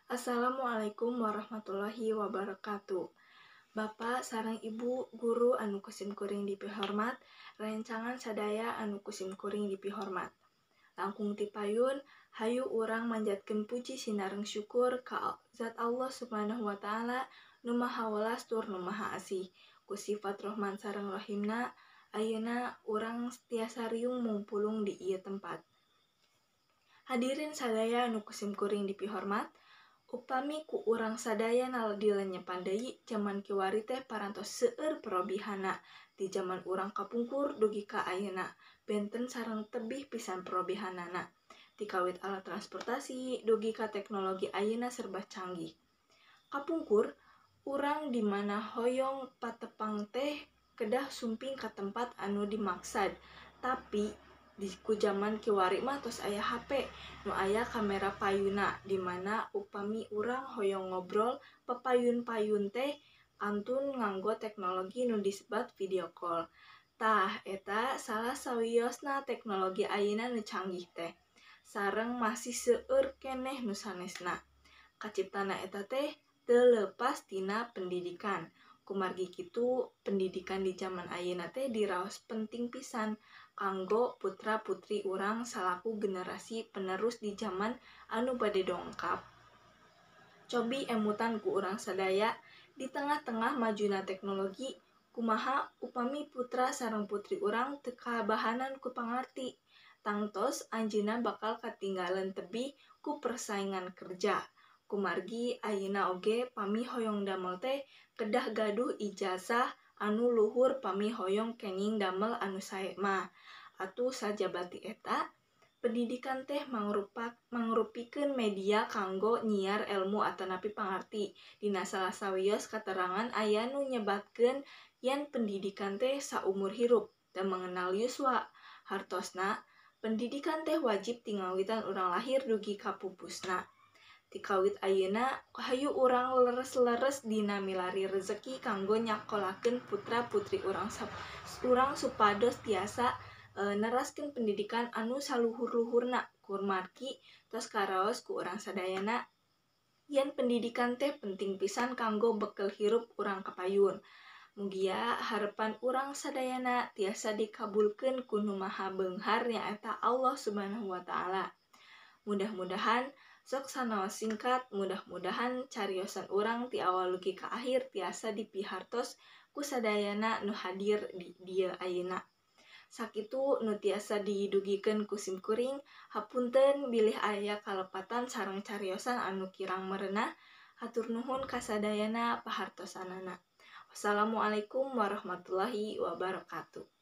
Assalamualaikum warahmatullahi wabarakatuh. Bapak sareng Ibu guru anu kusim kuring dipihormat, rencangan sadaya anu kusim kuring dipihormat. Langkung tipayun, hayu urang manjatkeun puji sinareng syukur ka Zat Allah Subhanahu wa taala nu maha welas tur nu maha asih. Ku sifat Rahman sareng Rahimna, ayeuna urang tiasa riung mumpulung di ieu tempat. Hadirin sadaya anu kusim kuring dipihormat, upami ku urang sadaya dilenyepan deui jaman kiwari teh parantos seueur perobihana di jaman urang kapungkur dugi ka ayeuna benten sareng tebih pisan perobihanana ti kawit alat transportasi dugi ka teknologi ayeuna serba canggih. Kapungkur urang di mana hoyong patepang teh kedah sumping ka tempat anu dimaksad, tapi di ku zaman kiwari mah tos aya HP nu aya kamera payuna di mana upami urang hoyong ngobrol papayun-payun teh antun nganggo teknologi nu disebat video call. Tah eta salah sawiosna teknologi ayeuna nu canggih teh. Sareng masih seueur keneh nu sanesna. Kaciptana eta teh teu leupas tina pendidikan. Kumargi kitu pendidikan di zaman ayeuna teh diraos penting pisan kanggo putra-putri urang salaku generasi penerus di zaman anu bade dongkap. Cobi emutan ku urang sadaya di tengah-tengah majuna teknologi, kumaha upami putra sareng putri urang teu kabahanan ku pangarti, tangtos anjeunna bakal katinggalen tebih ku persaingan kerja. Kumargi ayeuna oge pami hoyong damel teh kedah gaduh ijazah anu luhur pami hoyong kenging damel anu sae mah. Atuh sajabati eta, pendidikan teh mangrupikeun media kanggo nyiar ilmu atanapi pangarti. Dina salah sawios katerangan aya nu nyebatkeun yen pendidikan teh saumur hirup teu mengenal yuswa. Hartosna, pendidikan teh wajib ti ngawitan urang lahir dugi ka pupusna. Ti kawit ayeuna hayu urang leres-leres dina milari rezeki kanggo nyakolakeun putra-putri urang supados tiasa neraskeun pendidikan anu saluhur-luhurna. Kumargi tos karaos ku urang sadayana yen pendidikan teh penting pisan kanggo bekel hirup urang kapayun. Mugia harepan urang sadayana tiasa dikabulkeun ku Nu Maha Beunghar nyaeta Allah Subhanahu wa taala. Mudah-mudahan sok sanaos singkat, mudah-mudahan cariosan urang ti awal dugi ka akhir tiasa dipihartos ku sadayana nu hadir di dieu ayeuna. Sakitu nu tiasa didugikeun ku sim kuring, hapunten bilih aya kalepatan sareng cariosan anu kirang merenah. Hatur nuhun kasadayana pahartosanana. Wassalamualaikum warahmatullahi wabarakatuh.